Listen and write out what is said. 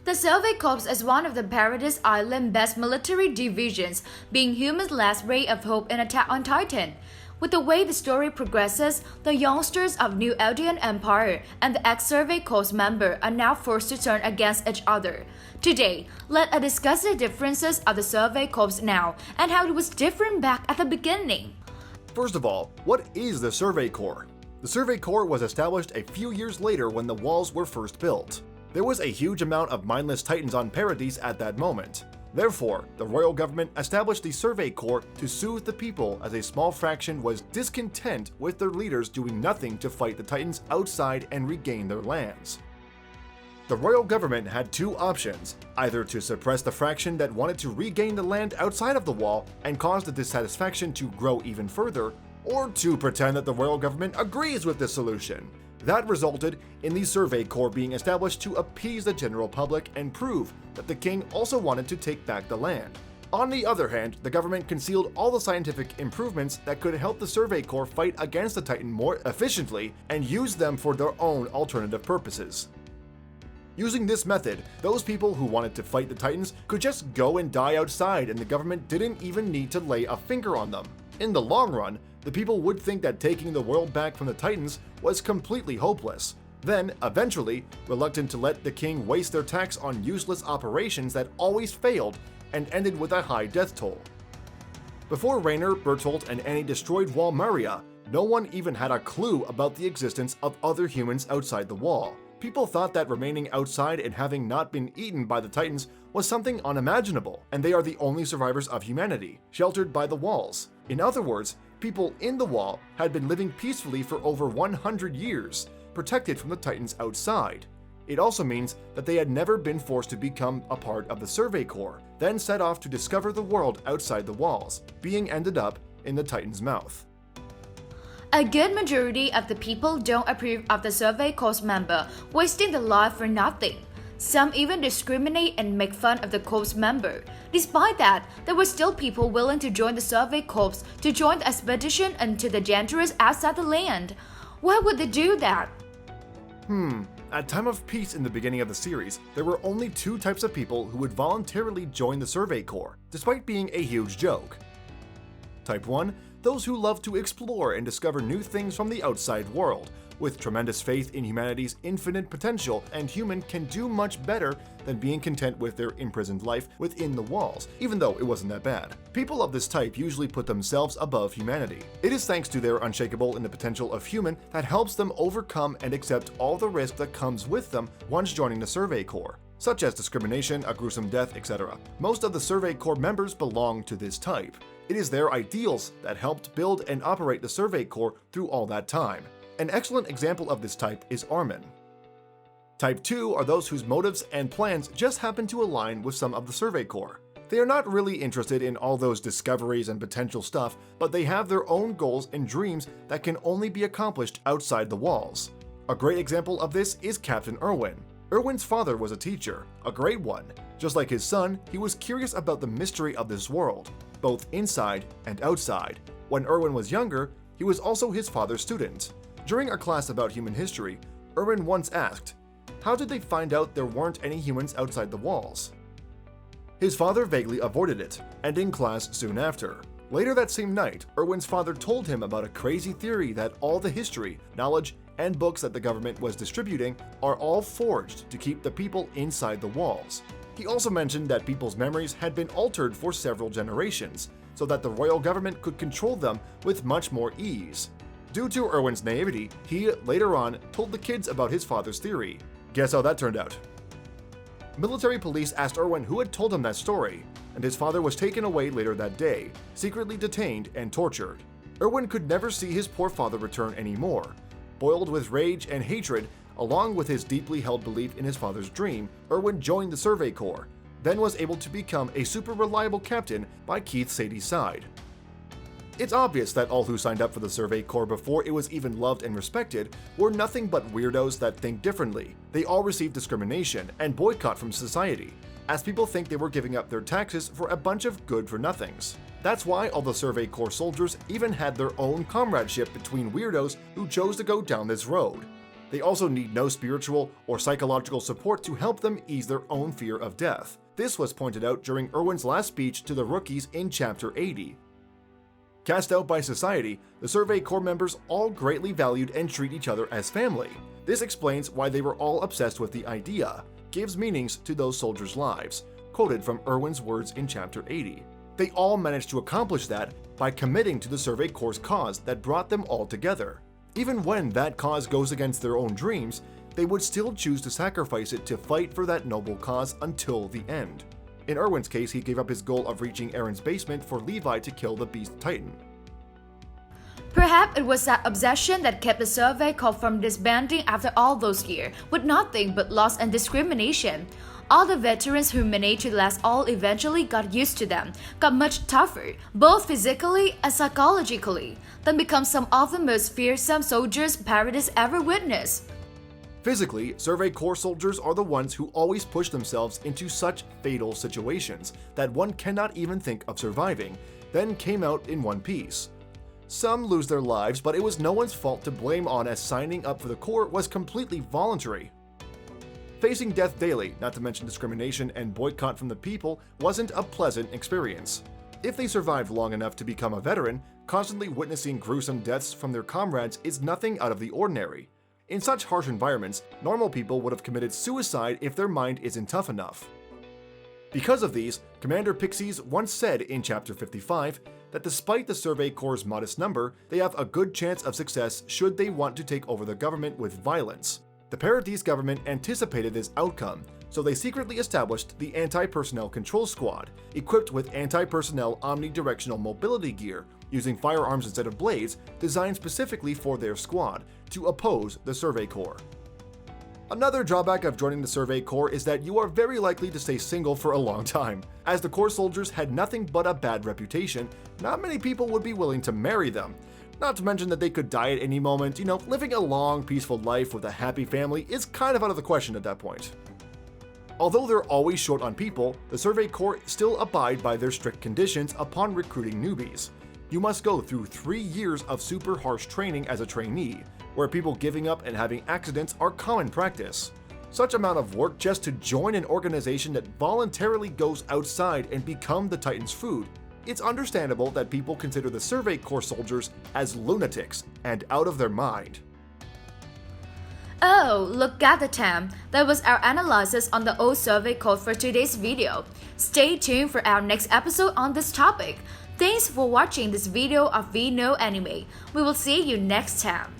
The Survey Corps is one of the Paradis Island best military divisions, being humans' last ray of hope in Attack on Titan. With the way the story progresses, the youngsters of new Eldian Empire and the ex-Survey Corps member are now forced to turn against each other. Today, let us discuss the differences of the Survey Corps now and how it was different back at the beginning. First of all, what is the Survey Corps? The Survey Corps was established a few years later when the walls were first built. There was a huge amount of mindless Titans on Paradis at that moment. Therefore, the royal government established the Survey Corps to soothe the people as a small fraction was discontent with their leaders doing nothing to fight the Titans outside and regain their lands. The royal government had two options, either to suppress the fraction that wanted to regain the land outside of the wall and cause the dissatisfaction to grow even further, or to pretend that the royal government agrees with this solution. That resulted in the Survey Corps being established to appease the general public and prove that the king also wanted to take back the land. On the other hand, the government concealed all the scientific improvements that could help the Survey Corps fight against the Titan more efficiently and use them for their own alternative purposes. Using this method, those people who wanted to fight the Titans could just go and die outside and the government didn't even need to lay a finger on them. In the long run, the people would think that taking the world back from the Titans was completely hopeless. Then, eventually, reluctant to let the king waste their tax on useless operations that always failed and ended with a high death toll. Before Rainer, Bertolt, and Annie destroyed Wall Maria, no one even had a clue about the existence of other humans outside the wall. People thought that remaining outside and having not been eaten by the Titans was something unimaginable, and they are the only survivors of humanity, sheltered by the walls. In other words, people in the wall had been living peacefully for over 100 years, protected from the Titans outside. It also means that they had never been forced to become a part of the Survey Corps, then set off to discover the world outside the walls, being ended up in the Titan's mouth. A good majority of the people don't approve of the Survey Corps member wasting their life for nothing. Some even discriminate and make fun of the Corps member. Despite that, there were still people willing to join the Survey Corps to join the expedition into the dangerous outside the land. Why would they do that? At time of peace in the beginning of the series, there were only two types of people who would voluntarily join the Survey Corps, despite being a huge joke. Type 1, those who love to explore and discover new things from the outside world, with tremendous faith in humanity's infinite potential, and human can do much better than being content with their imprisoned life within the walls, even though it wasn't that bad. People of this type usually put themselves above humanity. It is thanks to their unshakable in the potential of human that helps them overcome and accept all the risk that comes with them once joining the Survey Corps, such as discrimination, a gruesome death, etc. Most of the Survey Corps members belong to this type. It is their ideals that helped build and operate the Survey Corps through all that time. An excellent example of this type is Armin. Type 2 are those whose motives and plans just happen to align with some of the Survey Corps. They are not really interested in all those discoveries and potential stuff, but they have their own goals and dreams that can only be accomplished outside the walls. A great example of this is Captain Erwin. Erwin's father was a teacher, a great one. Just like his son, he was curious about the mystery of this world, both inside and outside. When Erwin was younger, he was also his father's student. During a class about human history, Erwin once asked, how did they find out there weren't any humans outside the walls? His father vaguely avoided it, ending class soon after. Later that same night, Erwin's father told him about a crazy theory that all the history, knowledge, and books that the government was distributing are all forged to keep the people inside the walls. He also mentioned that people's memories had been altered for several generations, so that the royal government could control them with much more ease. Due to Erwin's naivety, he, later on, told the kids about his father's theory. Guess how that turned out? Military police asked Erwin who had told him that story, and his father was taken away later that day, secretly detained and tortured. Erwin could never see his poor father return anymore. Boiled with rage and hatred, along with his deeply held belief in his father's dream, Erwin joined the Survey Corps, then was able to become a super reliable captain by Keith Sadie's side. It's obvious that all who signed up for the Survey Corps before it was even loved and respected were nothing but weirdos that think differently. They all received discrimination and boycott from society, as people think they were giving up their taxes for a bunch of good-for-nothings. That's why all the Survey Corps soldiers even had their own comradeship between weirdos who chose to go down this road. They also need no spiritual or psychological support to help them ease their own fear of death. This was pointed out during Irwin's last speech to the rookies in Chapter 80. Cast out by society, the Survey Corps members all greatly valued and treat each other as family. This explains why they were all obsessed with the idea, gives meanings to those soldiers' lives, quoted from Irwin's words in Chapter 80. They all managed to accomplish that by committing to the Survey Corps' cause that brought them all together. Even when that cause goes against their own dreams, they would still choose to sacrifice it to fight for that noble cause until the end. In Irwin's case, he gave up his goal of reaching Eren's basement for Levi to kill the Beast Titan. Perhaps it was that obsession that kept the Survey Corps from disbanding after all those years, with nothing but loss and discrimination. All the veterans who managed to last all eventually got used to them, got much tougher, both physically and psychologically, then become some of the most fearsome soldiers Paradis ever witnessed. Physically, Survey Corps soldiers are the ones who always push themselves into such fatal situations that one cannot even think of surviving, then came out in one piece. Some lose their lives, but it was no one's fault to blame on, as signing up for the Corps was completely voluntary. Facing death daily, not to mention discrimination and boycott from the people, wasn't a pleasant experience. If they survived long enough to become a veteran, constantly witnessing gruesome deaths from their comrades is nothing out of the ordinary. In such harsh environments, normal people would have committed suicide if their mind isn't tough enough. Because of these, Commander Pixies once said in Chapter 55 that despite the Survey Corps' modest number, they have a good chance of success should they want to take over the government with violence. The Paradis government anticipated this outcome, so they secretly established the Anti-Personnel Control Squad, equipped with anti-personnel omnidirectional mobility gear, using firearms instead of blades, designed specifically for their squad, to oppose the Survey Corps. Another drawback of joining the Survey Corps is that you are very likely to stay single for a long time. As the Corps soldiers had nothing but a bad reputation, not many people would be willing to marry them. Not to mention that they could die at any moment. Living a long, peaceful life with a happy family is kind of out of the question at that point. Although they're always short on people, the Survey Corps still abide by their strict conditions upon recruiting newbies. You must go through 3 years of super harsh training as a trainee, where people giving up and having accidents are common practice. Such amount of work just to join an organization that voluntarily goes outside and become the Titan's food. It's understandable that people consider the Survey Corps soldiers as lunatics and out of their mind. Oh, look at the time. That was our analysis on the old Survey Corps for today's video. Stay tuned for our next episode on this topic. Thanks for watching this video of We Know Anime. We will see you next time.